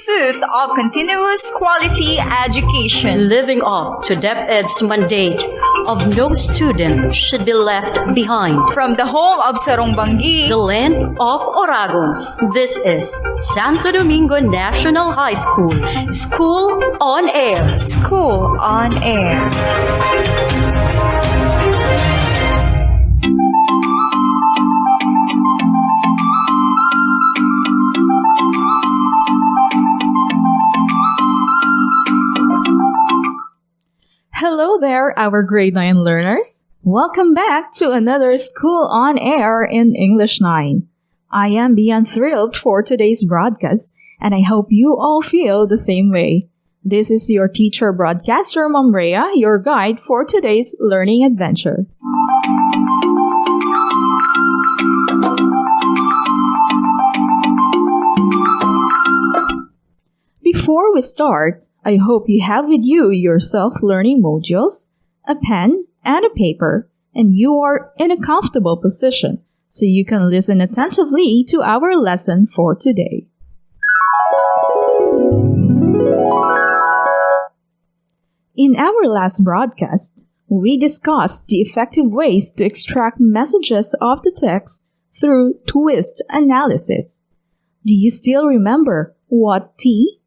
pursuit of continuous quality education. Living up to DepEd's mandate of no student should be left behind. From the home of Sarong Banggi, The land of Oragons. This is Santo Domingo National High School. School on Air. School on Air. Hello there, our grade 9 learners. Welcome back to another School on Air in English 9. I am beyond thrilled for today's broadcast, and I hope you all feel the same way. This is your teacher broadcaster, Ma'am Rhea, your guide for today's learning adventure. Before we start, I hope you have with you your self-learning modules, a pen, and a paper, and you are in a comfortable position so you can listen attentively to our lesson for today. In our last broadcast, we discussed the effective ways to extract messages of the text through twist analysis. Do you still remember what T,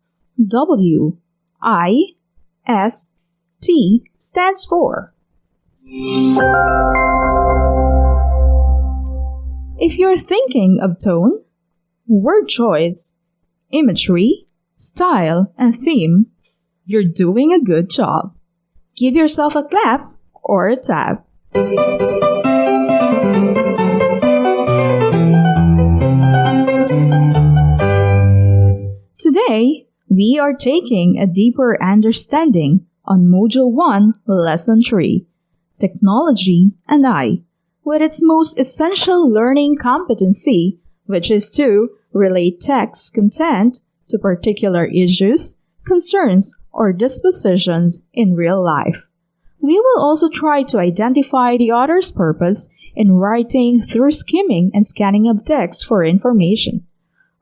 W, I, S, T stands for? If you're thinking of tone, word choice, imagery, style, and theme, you're doing a good job. Give yourself a clap or a tap. Today, we are taking a deeper understanding on Module 1, Lesson 3, Technology and I, with its most essential learning competency, which is to relate text content to particular issues, concerns, or dispositions in real life. We will also try to identify the author's purpose in writing through skimming and scanning of text for information.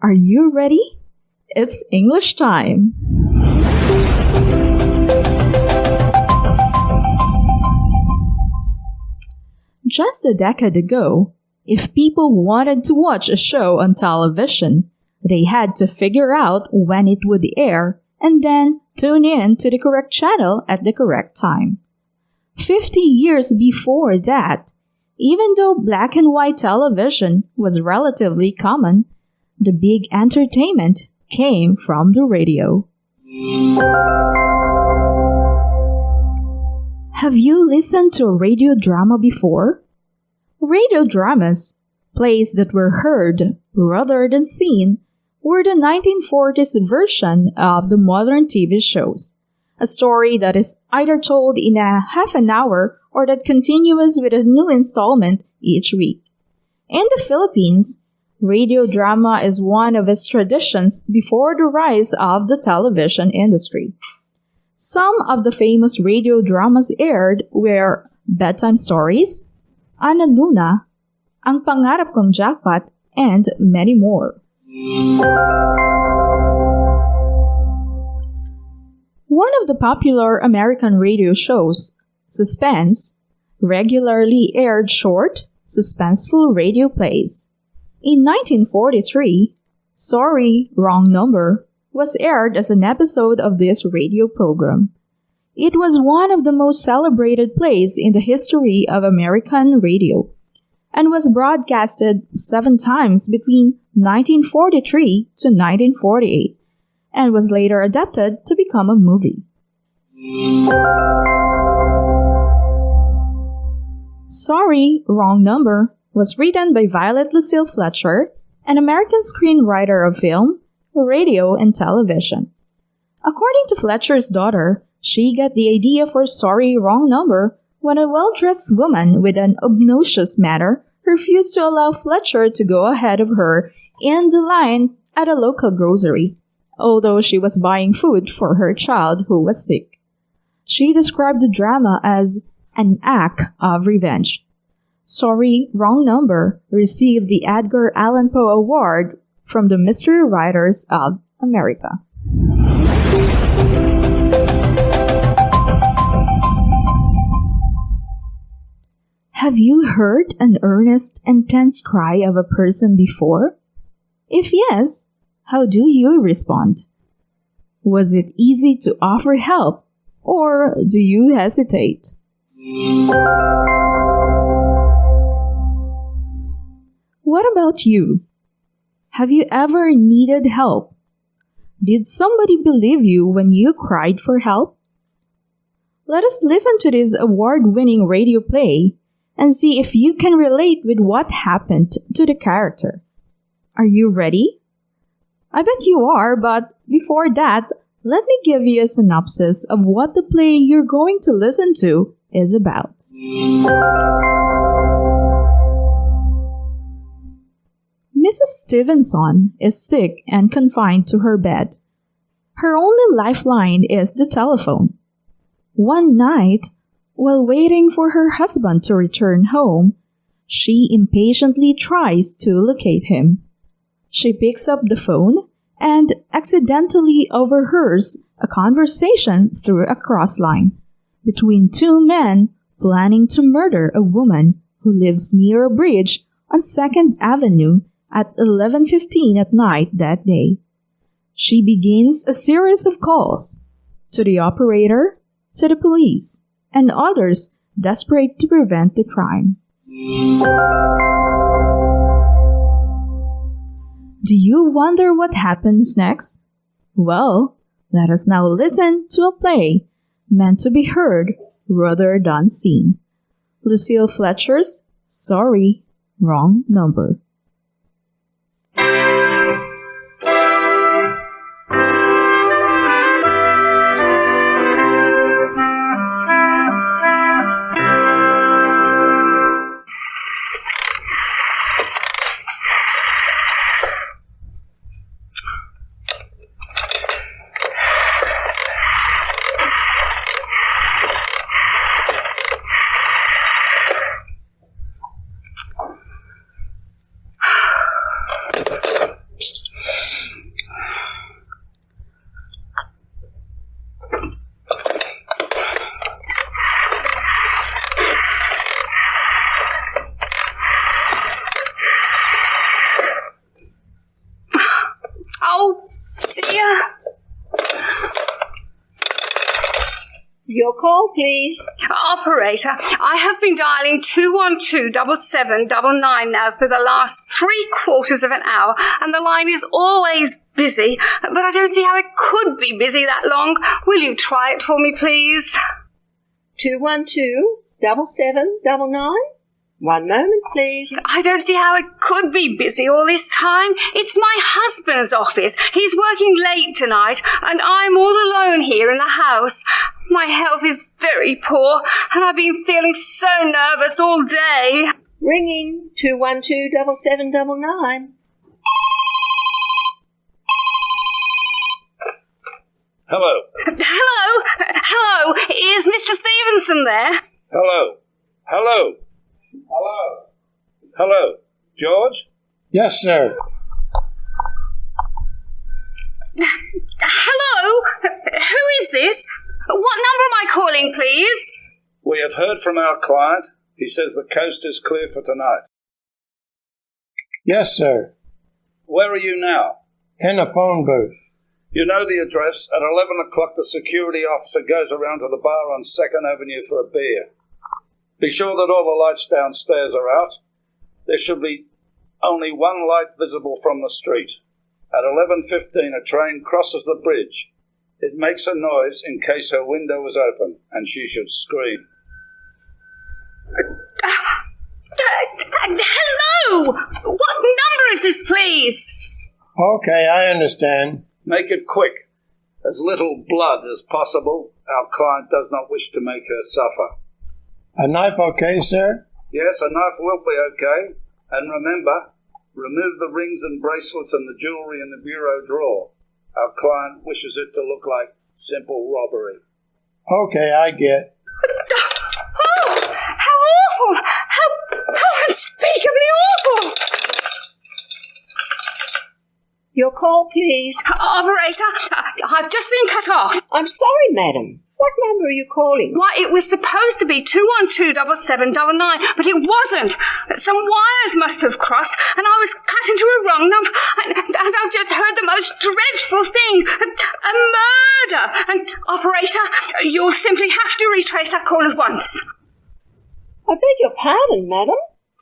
Are you ready? It's English time! Just a decade ago, if people wanted to watch a show on television, they had to figure out when it would air and then tune in to the correct channel at the correct time. 50 years before that, even though black and white television was relatively common, the big entertainment came from the radio. Have you listened to a radio drama before? Radio dramas, plays that were heard rather than seen, were the 1940s version of the modern TV shows. A story that is either told in a half an hour or that continues with a new installment each week. In the Philippines, radio drama is one of its traditions before the rise of the television industry. Some of the famous radio dramas aired were Bedtime Stories, Ana Luna, Ang Pangarap Kong Jackpot, and many more. One of the popular American radio shows, Suspense, regularly aired short, suspenseful radio plays. In 1943, Sorry, Wrong Number was aired as an episode of this radio program. It was one of the most celebrated plays in the history of American radio and was broadcasted 7 times between 1943 to 1948 and was later adapted to become a movie. Sorry, Wrong Number was written by Violet Lucille Fletcher, an American screenwriter of film, radio, and television. According to Fletcher's daughter, she got the idea for Sorry, Wrong Number when a well-dressed woman with an obnoxious manner refused to allow Fletcher to go ahead of her in the line at a local grocery, although she was buying food for her child who was sick. She described the drama as an act of revenge. Sorry, Wrong Number received the Edgar Allan Poe Award from the Mystery Writers of America. Have you heard an earnest and tense cry of a person before? If yes, how do you respond? Was it easy to offer help, or do you hesitate? What about you? Have you ever needed help? Did somebody believe you when you cried for help? Let us listen to this award-winning radio play and see if you can relate with what happened to the character. Are you ready? I bet you are, but before that, let me give you a synopsis of what the play you're going to listen to is about. Mrs. Stevenson is sick and confined to her bed. Her only lifeline is the telephone. One night, while waiting for her husband to return home, she impatiently tries to locate him. She picks up the phone and accidentally overhears a conversation through a cross line between two men planning to murder a woman who lives near a bridge on 2nd Avenue at 11:15 at night that day. She begins a series of calls to the operator, to the police, and others desperate to prevent the crime. Do you wonder what happens next? Well, let us now listen to a play meant to be heard rather than seen. Lucille Fletcher's Sorry, Wrong Number. Oh, dear. Your call, please. Operator, I have been dialing 212-7799 now for the last 3/4 of an hour, and the line is always busy, but I don't see how it could be busy that long. Will you try it for me, please? 212-7799. One moment, please. I don't see how it could be busy all this time. It's my husband's office. He's working late tonight, and I'm all alone here in the house. My health is very poor, and I've been feeling so nervous all day. Ringing 212-7799. Hello. Hello? Hello? Is Mr. Stevenson there? Hello. Hello. Hello. Hello. George? Yes, sir. Hello? Who is this? What number am I calling, please? We have heard from our client. He says the coast is clear for tonight. Yes, sir. Where are you now? In the phone booth. You know the address. At 11 o'clock, the security officer goes around to the bar on 2nd Avenue for a beer. Be sure that all the lights downstairs are out. There should be only one light visible from the street. At 11:15, a train crosses the bridge. It makes a noise in case her window is open, and she should scream. Hello? What number is this, please? Okay, I understand. Make it quick. As little blood as possible. Our client does not wish to make her suffer. A knife okay, sir? Yes, a knife will be okay. And remember, remove the rings and bracelets and the jewellery in the bureau drawer. Our client wishes it to look like simple robbery. Okay, I get. Oh, how awful! How unspeakably awful! Your call, please. Operator, I've just been cut off. I'm sorry, madam. What number are you calling? Why, it was supposed to be 2127799, but it wasn't. Some wires must have crossed, and I was cut into a wrong number. And I've just heard the most dreadful thing. A murder. And, operator, you'll simply have to retrace that call at once. I beg your pardon, madam.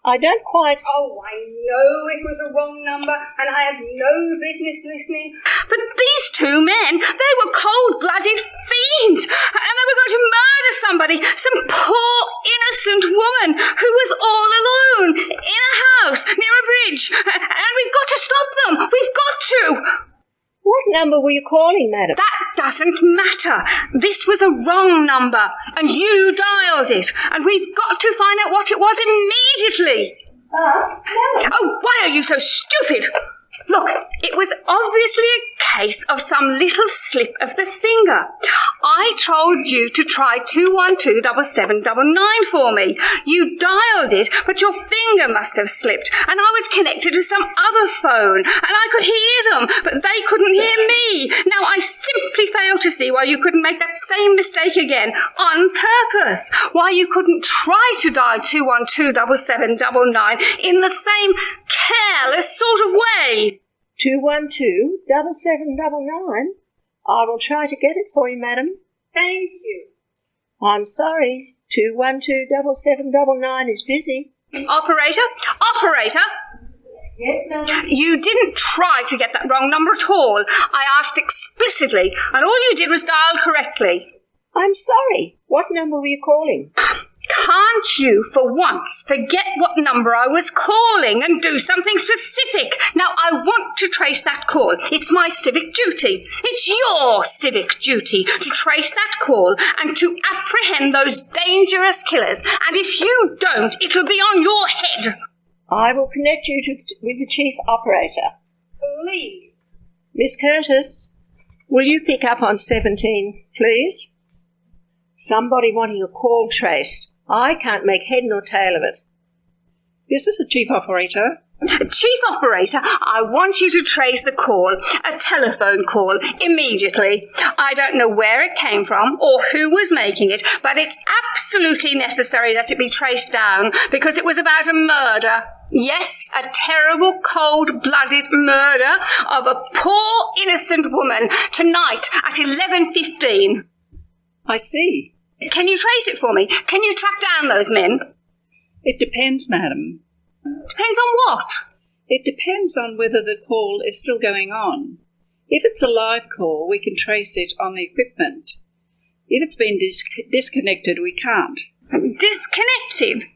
I don't quite... Oh, I know it was a wrong number, and I had no business listening. But these two men, they were cold-blooded fiends, and they were going to murder somebody, some poor, innocent woman who was all alone in a house near a bridge. And we've got to stop them. We've got to. What number were you calling, madam? That doesn't matter. This was a wrong number, and you dialed it, and we've got to find out what it was immediately. Oh, why are you so stupid? Look, it was obviously a case of some little slip of the finger. I told you to try 2127799 for me. You dialed it, but your finger must have slipped, and I was connected to some other phone, and I could hear them, but they couldn't hear me. Now, I simply fail to see why you couldn't make that same mistake again on purpose. Why you couldn't try to dial 2127799 in the same careless sort of way. 2127799. I will try to get it for you, madam. Thank you. I'm sorry. 2127799 is busy. Operator? Yes, madam. You didn't try to get that wrong number at all. I asked explicitly, and all you did was dial correctly. I'm sorry. What number were you calling? Can't you, for once, forget what number I was calling and do something specific? Now, I want to trace that call. It's my civic duty. It's your civic duty to trace that call and to apprehend those dangerous killers. And if you don't, it'll be on your head. I will connect you with the chief operator. Please. Miss Curtis, will you pick up on 17, please? Somebody wanting a call traced. I can't make head nor tail of it. This is the chief operator. Chief operator, I want you to trace the call, a telephone call, immediately. I don't know where it came from or who was making it, but it's absolutely necessary that it be traced down because it was about a murder. Yes, a terrible, cold-blooded murder of a poor, innocent woman tonight at 11:15. I see. Can you trace it for me? Can you track down those men? It depends, madam. Depends on what? It depends on whether the call is still going on. If it's a live call, we can trace it on the equipment. If it's been disconnected, we can't. Disconnected?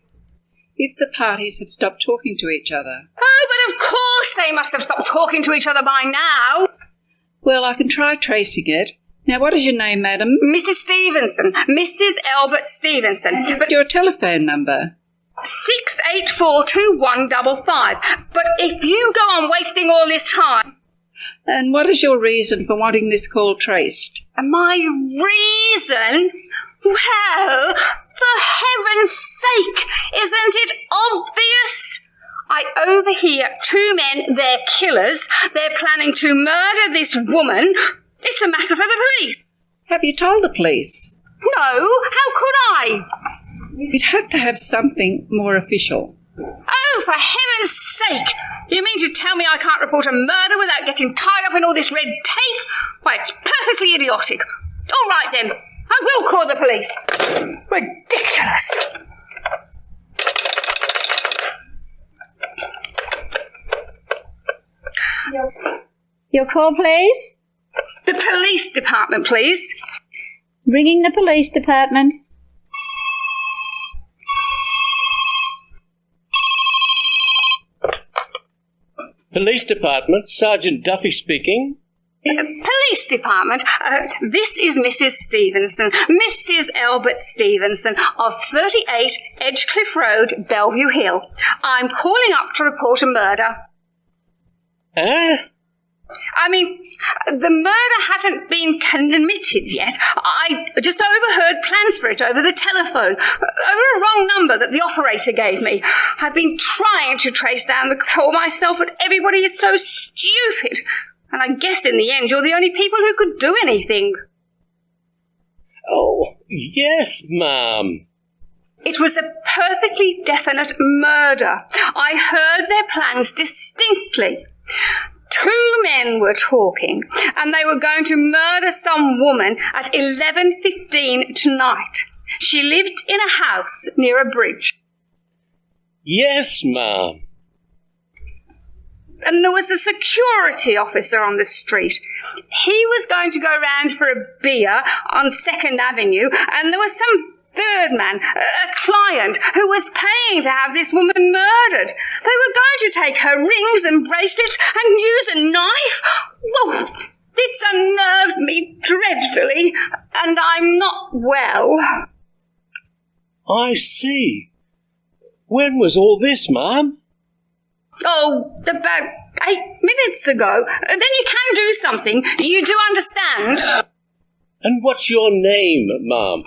If the parties have stopped talking to each other. Oh, but of course they must have stopped talking to each other by now. Well, I can try tracing it. Now, what is your name, madam? Mrs. Stevenson. Mrs. Albert Stevenson. But your telephone number? 684215. But if you go on wasting all this time... And what is your reason for wanting this call traced? My reason? Well, for heaven's sake, isn't it obvious? I overhear two men, they're killers. They're planning to murder this woman. It's a matter for the police. Have you told the police? No, how could I? You'd have to have something more official. Oh, for heaven's sake! You mean to tell me I can't report a murder without getting tied up in all this red tape? Why, it's perfectly idiotic. All right, then. I will call the police. Ridiculous. Your call, please? The police department, please. Ringing the police department. Police Department, Sergeant Duffy speaking. Police Department, this is Mrs. Stevenson, Mrs. Albert Stevenson of 38 Edgecliff Road, Bellevue Hill. I'm calling up to report a murder. I mean, the murder hasn't been committed yet. I just overheard plans for it over the telephone, over a wrong number that the operator gave me. I've been trying to trace down the call myself, but everybody is so stupid. And I guess in the end you're the only people who could do anything. Oh, yes, ma'am. It was a perfectly definite murder. I heard their plans distinctly. 2 men were talking, and they were going to murder some woman at 11:15 tonight. She lived in a house near a bridge. Yes, ma'am. And there was a security officer on the street. He was going to go round for a beer on 2nd Avenue, and there was some third man, a client, who was paying to have this woman murdered. They were going to take her rings and bracelets and use a knife. Well, it's unnerved me dreadfully, and I'm not well. I see. When was all this, ma'am? Oh, about 8 minutes ago. Then you can do something. You do understand? And what's your name, ma'am?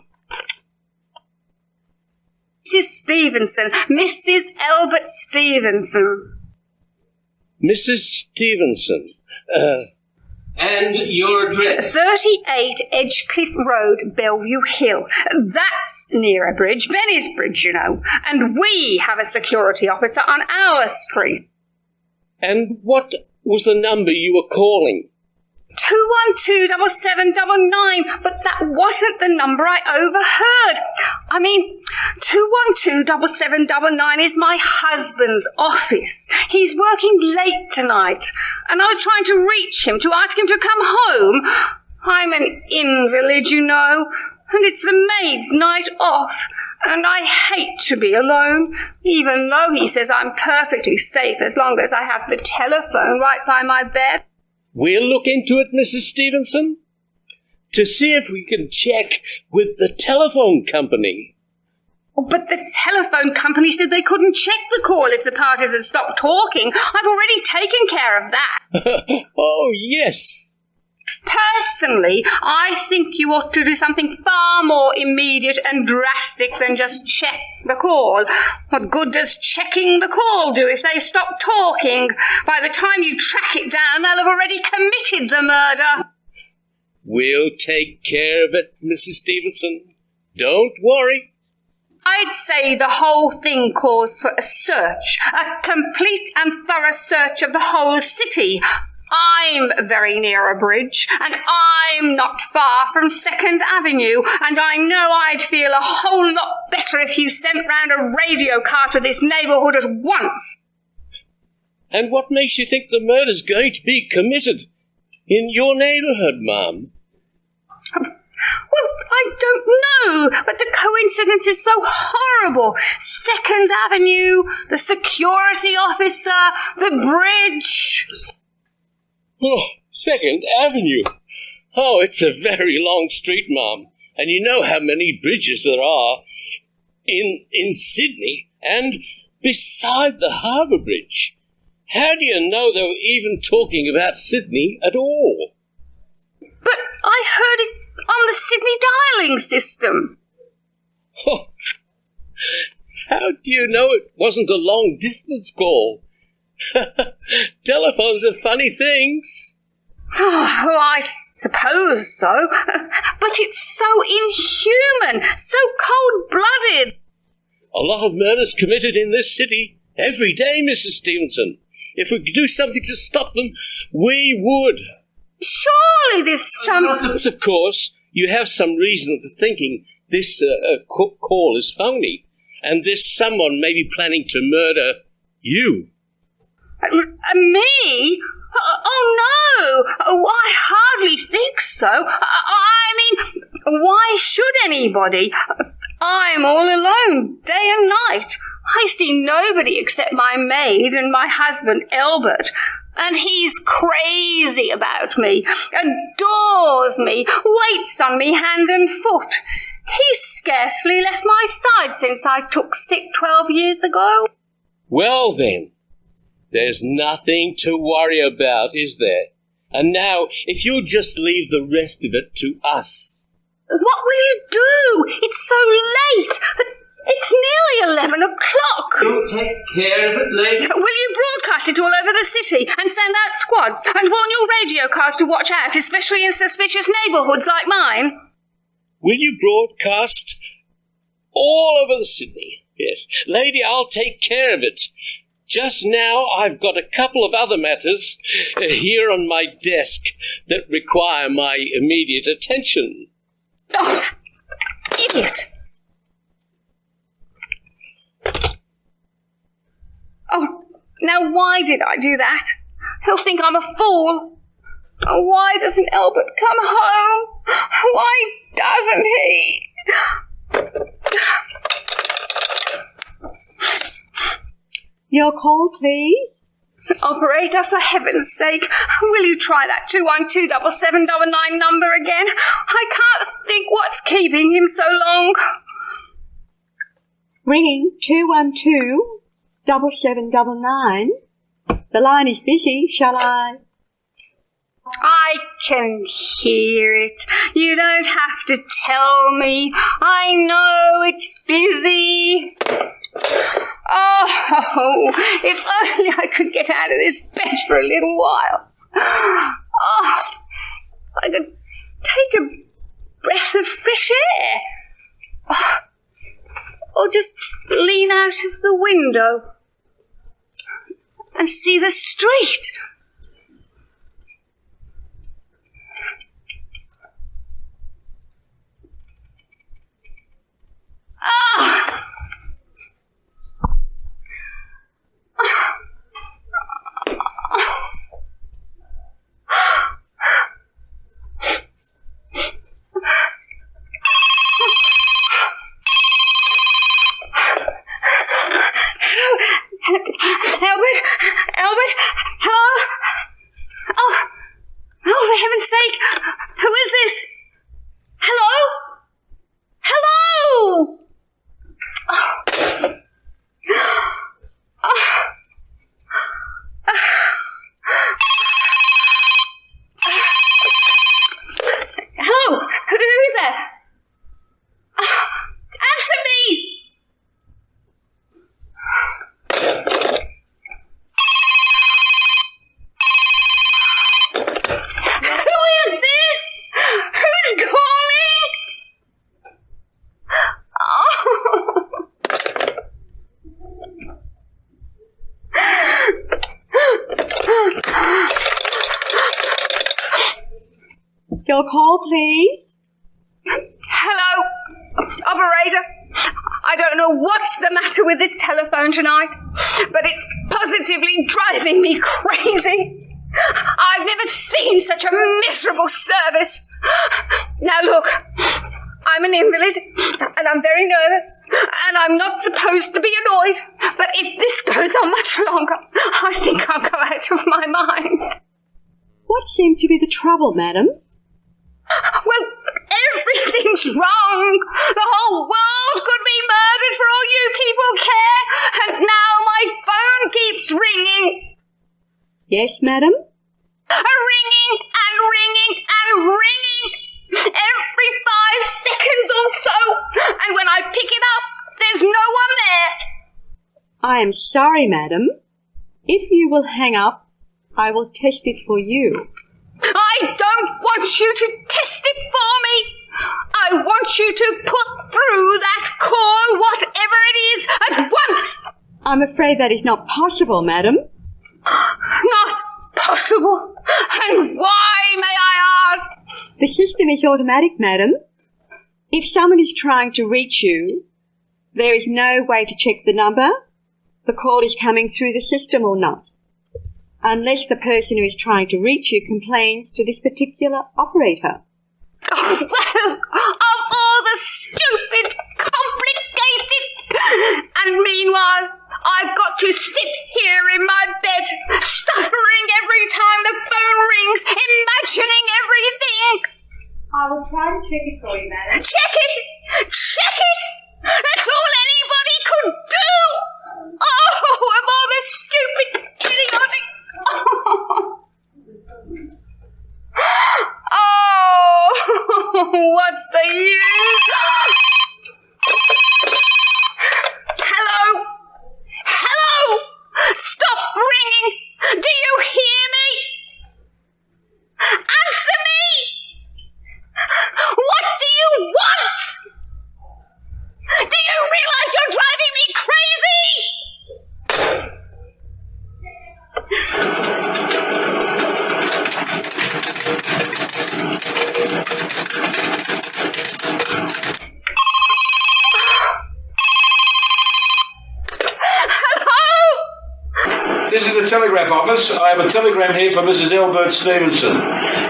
Mrs. Stevenson. Mrs. Albert Stevenson. Mrs. Stevenson. And your address? 38 Edgecliff Road, Bellevue Hill. That's near a bridge, Benny's Bridge, you know. And we have a security officer on our street. And what was the number you were calling? 212-7799, but that wasn't the number I overheard. 212-7799 is my husband's office. He's working late tonight, and I was trying to reach him to ask him to come home. I'm an invalid, you know, and it's the maid's night off, and I hate to be alone, even though he says I'm perfectly safe as long as I have the telephone right by my bed. We'll look into it, Mrs. Stevenson, to see if we can check with the telephone company. Oh, but the telephone company said they couldn't check the call if the parties had stopped talking. I've already taken care of that. Oh, yes. Personally, I think you ought to do something far more immediate and drastic than just check the call. What good does checking the call do if they stop talking? By the time you track it down, they'll have already committed the murder. We'll take care of it, Mrs. Stevenson. Don't worry. I'd say the whole thing calls for a search, a complete and thorough search of the whole city. I'm very near a bridge, and I'm not far from 2nd Avenue, and I know I'd feel a whole lot better if you sent round a radio car to this neighbourhood at once. And what makes you think the murder's going to be committed in your neighbourhood, ma'am? Well, I don't know, but the coincidence is so horrible. 2nd Avenue, the security officer, the bridge. Oh, 2nd Avenue. Oh, it's a very long street, ma'am. And you know how many bridges there are in Sydney and beside the Harbour Bridge. How do you know they were even talking about Sydney at all? But I heard it on the Sydney dialling system. Oh, how do you know it wasn't a long-distance call? Telephones are funny things. Oh, I suppose so. But it's so inhuman, so cold-blooded. A lot of murders committed in this city every day, Mrs. Stevenson. If we could do something to stop them, we would. Surely there's some... Of course, you have some reason for thinking this call is phony, and this someone may be planning to murder you. Me? Oh, no! Oh, I hardly think so. I mean, why should anybody? I'm all alone, day and night. I see nobody except my maid and my husband, Albert. And he's crazy about me, adores me, waits on me hand and foot. He's scarcely left my side since I took sick 12 years ago. Well, then. There's nothing to worry about, is there? And now, if you'll just leave the rest of it to us. What will you do? It's so late. It's nearly 11 o'clock. You'll take care of it later. Will you broadcast it all over the city and send out squads and warn your radio cars to watch out, especially in suspicious neighbourhoods like mine? will you broadcast all over the Sydney? Yes. Lady, I'll take care of it. Just now, I've got a couple of other matters here on my desk that require my immediate attention. Oh, idiot! Oh, now why did I do that? He'll think I'm a fool. Oh, why doesn't Albert come home? Why doesn't he? Your call, please. Operator, for heaven's sake, will you try that 212-7799 number again? I can't think what's keeping him so long. Ringing 212-7799. The line is busy. Shall I? I can hear it. You don't have to tell me. I know it's busy. Oh, if only I could get out of this bed for a little while. Oh, I could take a breath of fresh air. Oh, or just lean out of the window and see the street. Ah! Albert, hello? Oh, for heaven's sake, who is this? Hello? Hello? Hello? Who's there? Answer me! Who is this? Who's calling? Oh. Your call, please. Hello, operator. I don't know what's the matter with this telephone tonight, but it's positively driving me crazy. I've never seen such a miserable service. Now look, I'm an invalid, and I'm very nervous, and I'm not supposed to be annoyed, but if this goes on much longer, I think I'll go out of my mind. What seems to be the trouble, madam? Well, everything's wrong. The whole world could be murdered for all you people care, and now my phone keeps ringing. Yes, madam? Ringing and ringing and ringing. Every 5 seconds or so. And when I pick it up, there's no one there. I am sorry, madam. If you will hang up, I will test it for you. I don't want you to test it for me. I want you to put through that call, whatever it is, at once. I'm afraid that is not possible, madam. Not possible. And why, may I ask? The system is automatic, madam. If someone is trying to reach you, there is no way to check the number, the call is coming through the system or not, unless the person who is trying to reach you complains to this particular operator. Oh, well, of all the stupid, complicated... And meanwhile, I've got to sit here in my bed, suffering every time the phone rings, imagining everything. I will try to check it for you, madam. Check it! Check it! That's all anybody could do! Oh, of all the stupid, idiotic... Oh, what's the use? Hello? Hello? Stop ringing! Do you hear me? Answer me! What do you want? telegraph office. I have a telegram here for Mrs. Albert Stevenson.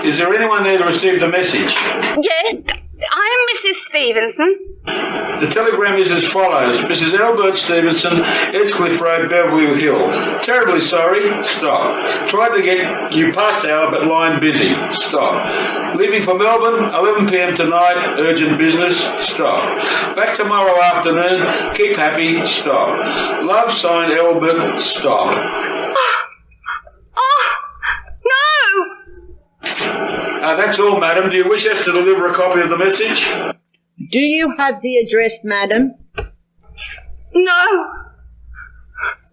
Is there anyone there to receive the message? Yes, I am Mrs. Stevenson. The telegram is as follows. Mrs. Albert Stevenson, Edgecliff Road, Beverly Hill. Terribly sorry. Stop. Tried to get you past hour, but line busy. Stop. Leaving for Melbourne, 11 p.m. tonight. Urgent business. Stop. Back tomorrow afternoon. Keep happy. Stop. Love, signed Albert. Stop. Oh, no! That's all, madam. Do you wish us to deliver a copy of the message? Do you have the address, madam? No.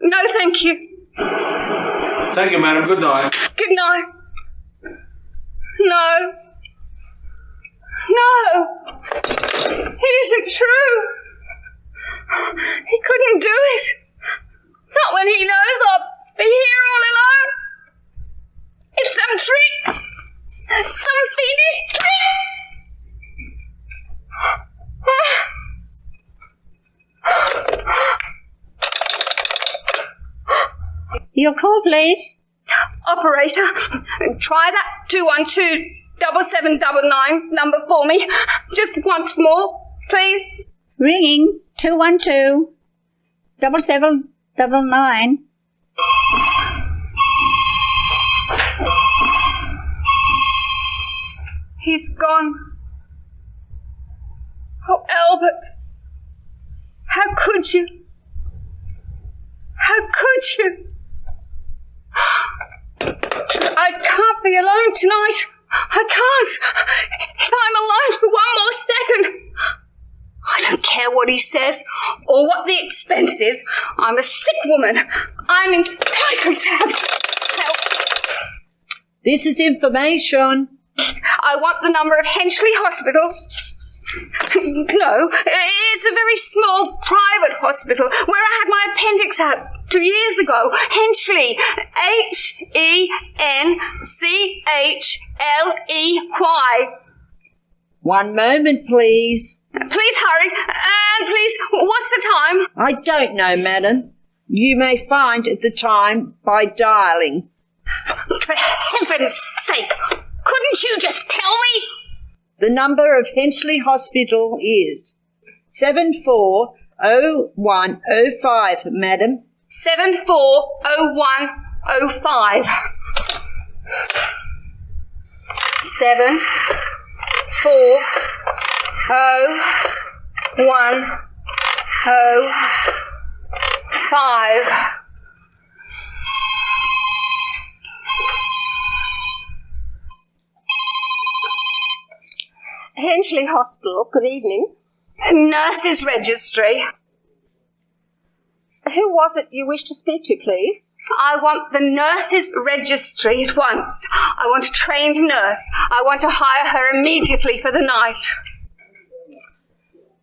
No, thank you. Thank you, madam. Good night. Good night. No. No. It isn't true. He couldn't do it. Not when he knows I'll be here all alone. It's some trick. Some fiendish trick. Your call, please. Operator, try that 212-7799 number for me. Just once more, please. Ringing 212-7799. He's gone. Oh, Albert. How could you? How could you? I can't be alone tonight. I can't. If I'm alone for one more second. I don't care what he says or what the expense is. I'm a sick woman. I'm entitled to have help. This is information. I want the number of Henchley Hospital. No, it's a very small private hospital where I had my appendix out 2 years ago. Henchley. Henchley. One moment, please. Please hurry. And please, what's the time? I don't know, madam. You may find the time by dialing. For heaven's sake, couldn't you just tell me? The number of Henchley Hospital is 740105, madam. 740105. 740105. Henchley Hospital, good evening. Nurses Registry. Who was it you wish to speak to, please? I want the Nurses Registry at once. I want a trained nurse. I want to hire her immediately for the night.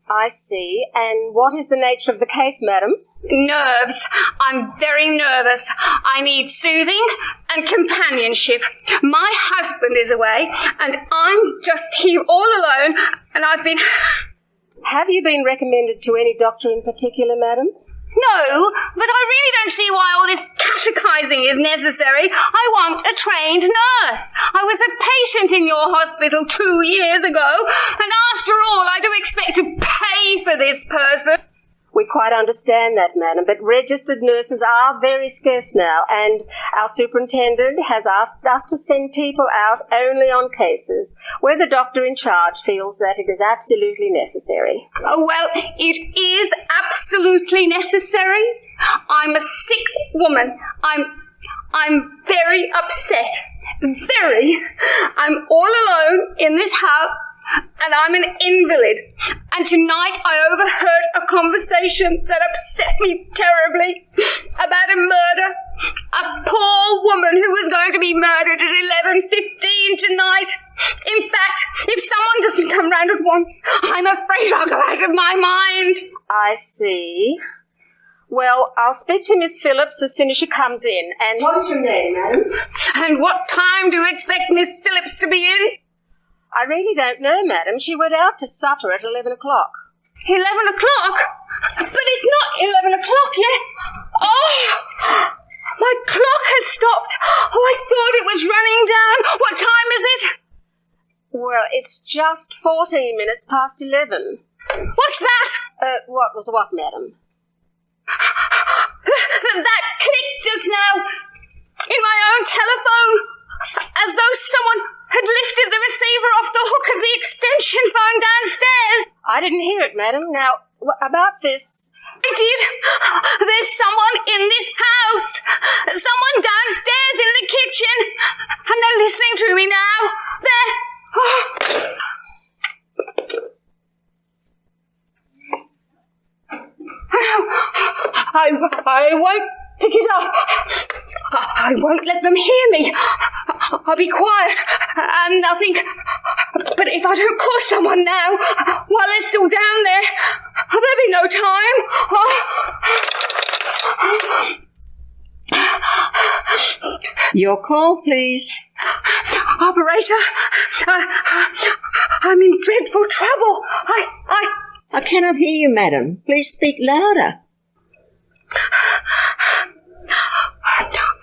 I see. And what is the nature of the case, madam? Nerves. I'm very nervous. I need soothing and companionship. My husband is away, and I'm just here all alone, and I've been... Have you been recommended to any doctor in particular, madam? No, but I really don't see why all this catechizing is necessary. I want a trained nurse. I was a patient in your hospital 2 years ago, and after all, I do expect to pay for this person. We quite understand that, madam, but registered nurses are very scarce now, and our superintendent has asked us to send people out only on cases where the doctor in charge feels that it is absolutely necessary. Oh, well, it is absolutely necessary. I'm a sick woman. I'm very upset. Very. I'm all alone in this house, and I'm an invalid. And tonight I overheard a conversation that upset me terribly about a murder. A poor woman who was going to be murdered at 11:15 tonight. In fact, if someone doesn't come round at once, I'm afraid I'll go out of my mind. I see. Well, I'll speak to Miss Phillips as soon as she comes in. And what is your name, madam? And what time do you expect Miss Phillips to be in? I really don't know, madam. She went out to supper at 11 o'clock. 11 o'clock? But it's not 11 o'clock yet. Oh! My clock has stopped. Oh, I thought it was running down. What time is it? Well, it's just 14 minutes past 11. What's that? What was what, madam? That click just now in my own telephone, as though someone had lifted the receiver off the hook of the extension phone downstairs. I didn't hear it, madam. Now, about this... I did. There's someone in this house. Someone downstairs in the kitchen. And they're listening to me now. They're... I won't pick it up. I won't let them hear me. I'll be quiet and nothing. But if I don't call someone now, while they're still down there, there'll be no time. Your call, please. Operator, I'm in dreadful trouble. I cannot hear you, madam. Please speak louder.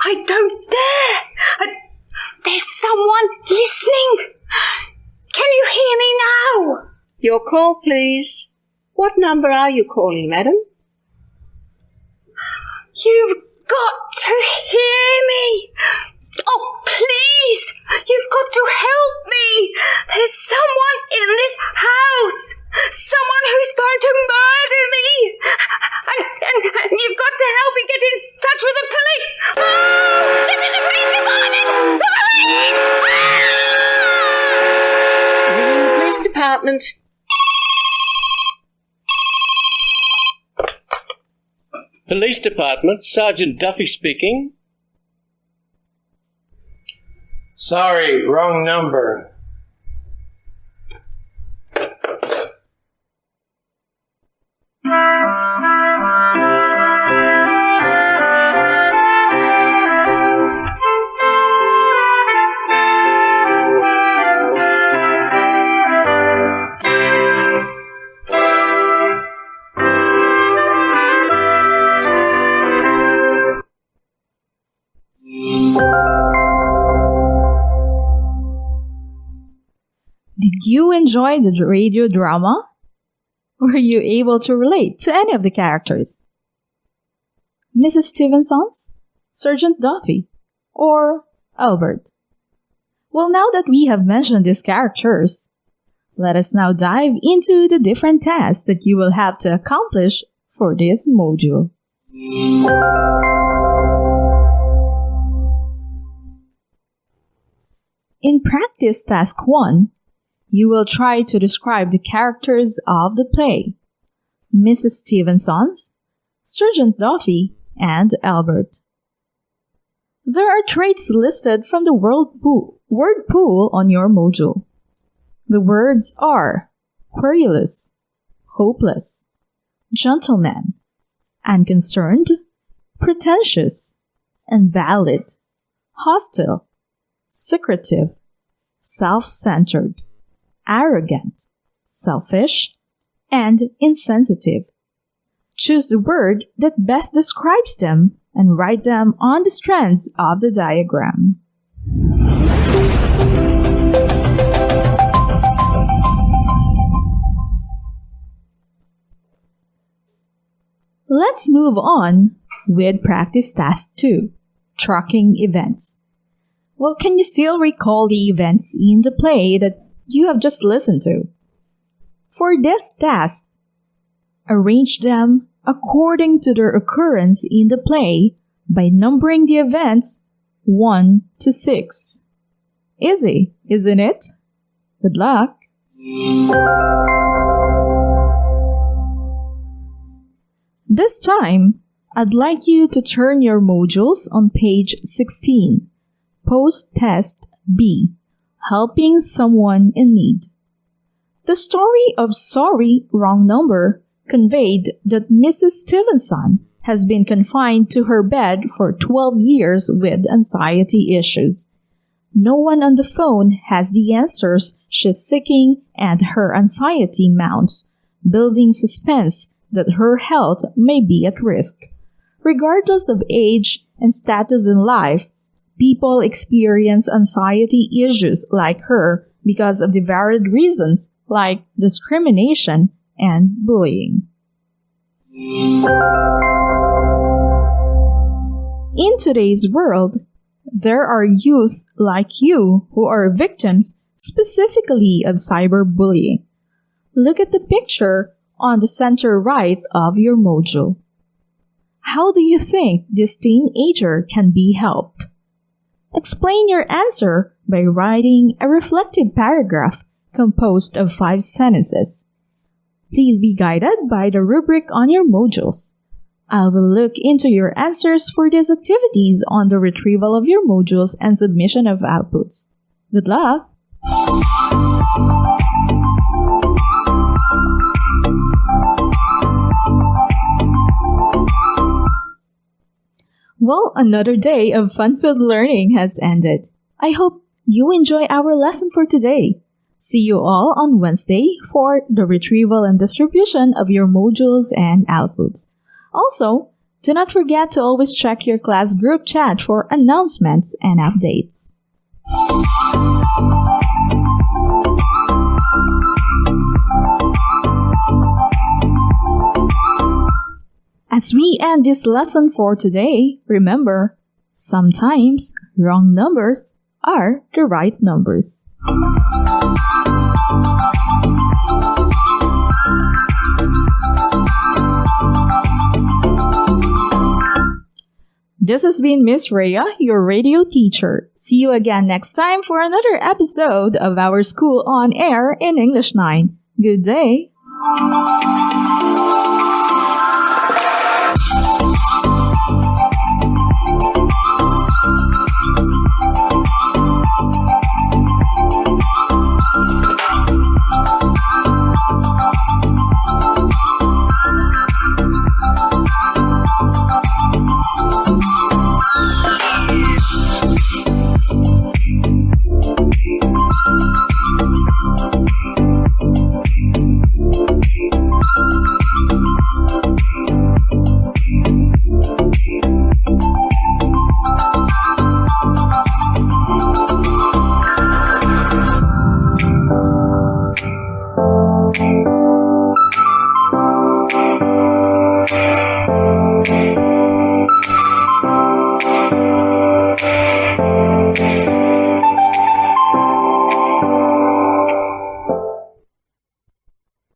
I don't dare. There's someone listening. Can you hear me now? Your call, please. What number are you calling, madam? You've got to hear me. Oh, please. You've got to help me. There's someone in this house. Someone who's going to murder me. And you've got to help me get in touch with the police. Oh, this is the police department. The police! Ringing the police department. Police Department, Sergeant Duffy speaking. Sorry, wrong number. Did you enjoy the radio drama? Were you able to relate to any of the characters? Mrs. Stevenson's, Sergeant Duffy, or Albert? Well, now that we have mentioned these characters, let us now dive into the different tasks that you will have to accomplish for this module. In practice task 1, you will try to describe the characters of the play, Mrs. Stevenson's, Sergeant Duffy, and Albert. There are traits listed from the word pool on your module. The words are querulous, hopeless, gentleman, unconcerned, pretentious, invalid, hostile, secretive, self-centered, arrogant, selfish, and insensitive. Choose the word that best describes them and write them on the strands of the diagram. Let's move on with practice task 2, tracking events. Well, can you still recall the events in the play that you have just listened to? For this task, arrange them according to their occurrence in the play by numbering the events 1 to 6. Easy, isn't it? Good luck! This time, I'd like you to turn your modules on page 16, Post-Test B, Helping Someone in Need. The story of Sorry, Wrong Number conveyed that Mrs. Stevenson has been confined to her bed for 12 years with anxiety issues. No one on the phone has the answers she's seeking, and her anxiety mounts, building suspense that her health may be at risk. Regardless of age, and status in life, people experience anxiety issues like her because of the varied reasons like discrimination and bullying. In today's world, there are youth like you who are victims specifically of cyberbullying. Look at the picture on the center right of your module. How do you think this teenager can be helped? Explain your answer by writing a reflective paragraph composed of 5 sentences. Please be guided by the rubric on your modules. I will look into your answers for these activities on the retrieval of your modules and submission of outputs. Good luck! Well, another day of fun-filled learning has ended. I hope you enjoy our lesson for today. See you all on Wednesday for the retrieval and distribution of your modules and outputs. Also, do not forget to always check your class group chat for announcements and updates. As we end this lesson for today, remember, sometimes wrong numbers are the right numbers. This has been Miss Rhea, your radio teacher. See you again next time for another episode of our School on Air in English 9. Good day!